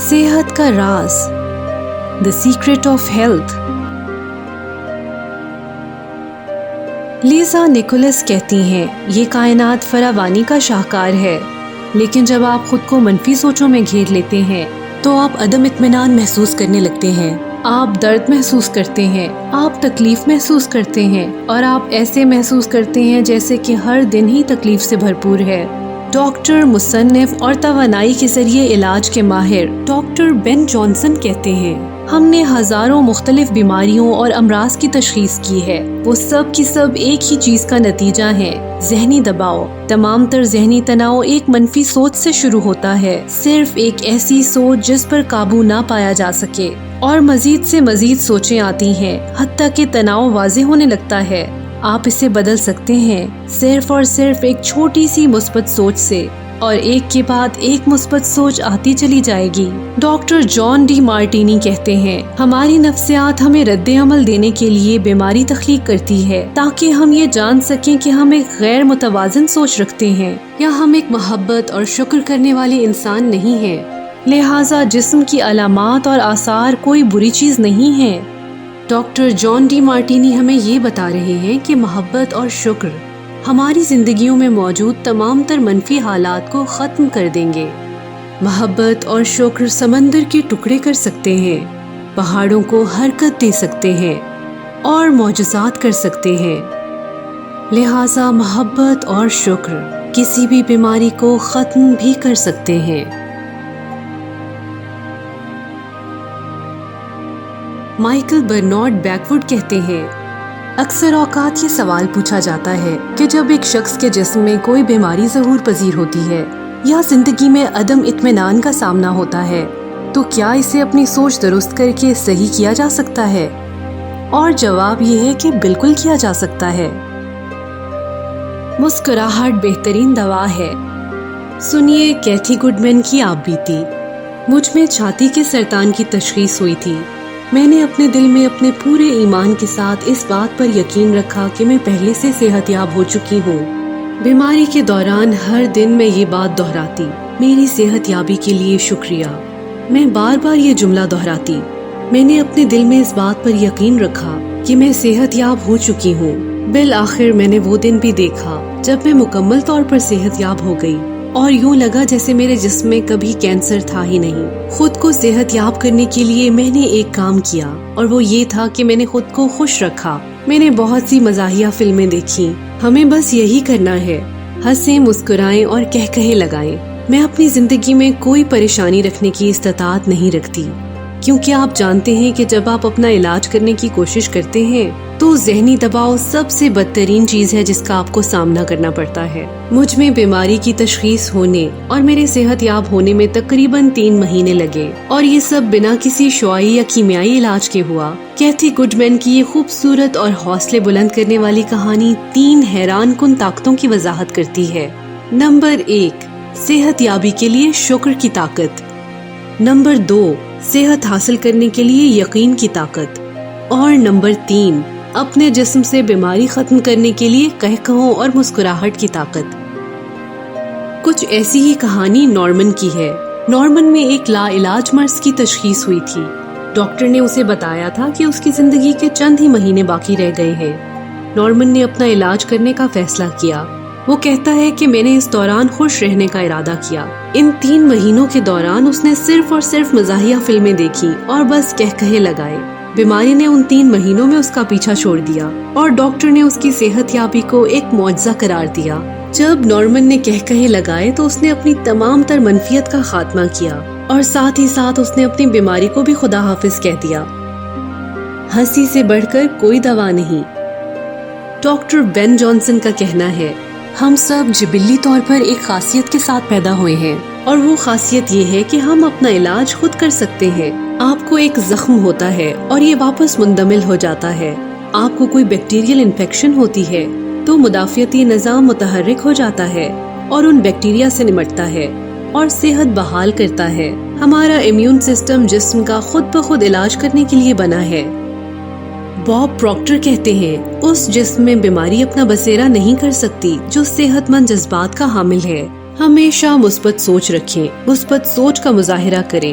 صحت کا راز، The Secret of Health۔ Lisa Nicholas کہتی ہیں یہ کائنات فراوانی کا شاہکار ہے، لیکن جب آپ خود کو منفی سوچوں میں گھیر لیتے ہیں تو آپ عدم اطمینان محسوس کرنے لگتے ہیں، آپ درد محسوس کرتے ہیں، آپ تکلیف محسوس کرتے ہیں، اور آپ ایسے محسوس کرتے ہیں جیسے کہ ہر دن ہی تکلیف سے بھرپور ہے۔ ڈاکٹر، مصنف اور توانائی کے ذریعے علاج کے ماہر ڈاکٹر بین جانسن کہتے ہیں ہم نے ہزاروں مختلف بیماریوں اور امراض کی تشخیص کی ہے، وہ سب کی سب ایک ہی چیز کا نتیجہ ہے، ذہنی دباؤ۔ تمام تر ذہنی تناؤ ایک منفی سوچ سے شروع ہوتا ہے، صرف ایک ایسی سوچ جس پر قابو نہ پایا جا سکے، اور مزید سے مزید سوچیں آتی ہیں حتیٰ کہ تناؤ واضح ہونے لگتا ہے۔ آپ اسے بدل سکتے ہیں صرف اور صرف ایک چھوٹی سی مثبت سوچ سے، اور ایک کے بعد ایک مثبت سوچ آتی چلی جائے گی۔ ڈاکٹر جان ڈی مارٹینی کہتے ہیں ہماری نفسیات ہمیں رد عمل دینے کے لیے بیماری تخلیق کرتی ہے تاکہ ہم یہ جان سکیں کہ ہم ایک غیر متوازن سوچ رکھتے ہیں یا ہم ایک محبت اور شکر کرنے والے انسان نہیں ہیں، لہٰذا جسم کی علامات اور آثار کوئی بری چیز نہیں ہے۔ ڈاکٹر جان ڈی مارٹینی ہمیں یہ بتا رہے ہیں کہ محبت اور شکر ہماری زندگیوں میں موجود تمام تر منفی حالات کو ختم کر دیں گے۔ محبت اور شکر سمندر کے ٹکڑے کر سکتے ہیں، پہاڑوں کو حرکت دے سکتے ہیں اور معجزات کر سکتے ہیں، لہٰذا محبت اور شکر کسی بھی بیماری کو ختم بھی کر سکتے ہیں۔ مائیکل برنارڈ بیک وڈ کہتے ہیں اکثر اوقات یہ سوال پوچھا جاتا ہے کہ جب ایک شخص کے جسم میں کوئی بیماری ظہور پذیر ہوتی ہے یا زندگی میں عدم اطمینان کا سامنا ہوتا ہے تو کیا اسے اپنی سوچ درست کر کے صحیح کیا جا سکتا ہے؟ اور جواب یہ ہے کہ بالکل کیا جا سکتا ہے۔ مسکراہٹ بہترین دوا ہے۔ سنیے کیتھی گڈمین کی آپ بیتی۔ مجھ میں چھاتی کے سرطان کی تشخیص ہوئی تھی۔ میں نے اپنے دل میں اپنے پورے ایمان کے ساتھ اس بات پر یقین رکھا کہ میں پہلے سے صحت یاب ہو چکی ہوں۔ بیماری کے دوران ہر دن میں یہ بات دہراتی، میری صحت یابی کے لیے شکریہ۔ میں بار بار یہ جملہ دہراتی، میں نے اپنے دل میں اس بات پر یقین رکھا کہ میں صحت یاب ہو چکی ہوں۔ بالآخر میں نے وہ دن بھی دیکھا جب میں مکمل طور پر صحت یاب ہو گئی، اور یوں لگا جیسے میرے جسم میں کبھی کینسر تھا ہی نہیں۔ خود کو صحت یاب کرنے کے لیے میں نے ایک کام کیا، اور وہ یہ تھا کہ میں نے خود کو خوش رکھا۔ میں نے بہت سی مزاحیہ فلمیں دیکھی۔ ہمیں بس یہی کرنا ہے، ہنسیں، مسکرائیں اور کہکہے لگائیں۔ میں اپنی زندگی میں کوئی پریشانی رکھنے کی استطاعت نہیں رکھتی، کیونکہ آپ جانتے ہیں کہ جب آپ اپنا علاج کرنے کی کوشش کرتے ہیں تو ذہنی دباؤ سب سے بدترین چیز ہے جس کا آپ کو سامنا کرنا پڑتا ہے۔ مجھ میں بیماری کی تشخیص ہونے اور میرے صحت یاب ہونے میں تقریباً 3 مہینے لگے، اور یہ سب بنا کسی شعاعی یا کیمیائی علاج کے ہوا۔ کیتھی گڈمین کی یہ خوبصورت اور حوصلے بلند کرنے والی کہانی 3 حیران کن طاقتوں کی وضاحت کرتی ہے۔ نمبر 1، صحت یابی کے لیے شکر کی طاقت۔ نمبر 2، صحت حاصل کرنے کے لیے یقین کی طاقت۔ اور نمبر 3، اپنے جسم سے بیماری ختم کرنے کے لیے قہقہوں اور مسکراہٹ کی طاقت۔ کچھ ایسی ہی کہانی نارمن کی ہے۔ نارمن میں ایک لا علاج مرض کی تشخیص ہوئی تھی۔ ڈاکٹر نے اسے بتایا تھا کہ اس کی زندگی کے چند ہی مہینے باقی رہ گئے ہیں۔ نارمن نے اپنا علاج کرنے کا فیصلہ کیا۔ وہ کہتا ہے کہ میں نے اس دوران خوش رہنے کا ارادہ کیا۔ ان 3 مہینوں کے دوران اس نے صرف اور صرف مزاحیہ فلمیں دیکھی اور بس کہکہے لگائے۔ بیماری نے ان 3 مہینوں میں اس کا پیچھا چھوڑ دیا، اور ڈاکٹر نے اس کی صحت یابی کو ایک معجزہ قرار دیا۔ جب نارمن نے کہکہے لگائے تو اس نے اپنی تمام تر منفیت کا خاتمہ کیا، اور ساتھ ہی ساتھ اس نے اپنی بیماری کو بھی خدا حافظ کہہ دیا۔ ہنسی سے بڑھ کر کوئی دوا نہیں۔ ڈاکٹر بین جانسن کا کہنا ہے ہم سب جبلی طور پر ایک خاصیت کے ساتھ پیدا ہوئے ہیں، اور وہ خاصیت یہ ہے کہ ہم اپنا علاج خود کر سکتے ہیں۔ آپ کو ایک زخم ہوتا ہے اور یہ واپس مندمل ہو جاتا ہے۔ آپ کو کوئی بیکٹیریل انفیکشن ہوتی ہے تو مدافعتی نظام متحرک ہو جاتا ہے اور ان بیکٹیریا سے نمٹتا ہے اور صحت بحال کرتا ہے۔ ہمارا امیون سسٹم جسم کا خود بخود علاج کرنے کے لیے بنا ہے۔ باب پروکٹر کہتے ہیں اس جسم میں بیماری اپنا بسیرا نہیں کر سکتی جو صحت مند جذبات کا حامل ہے۔ ہمیشہ مثبت سوچ رکھیں، مثبت سوچ کا مظاہرہ کریں،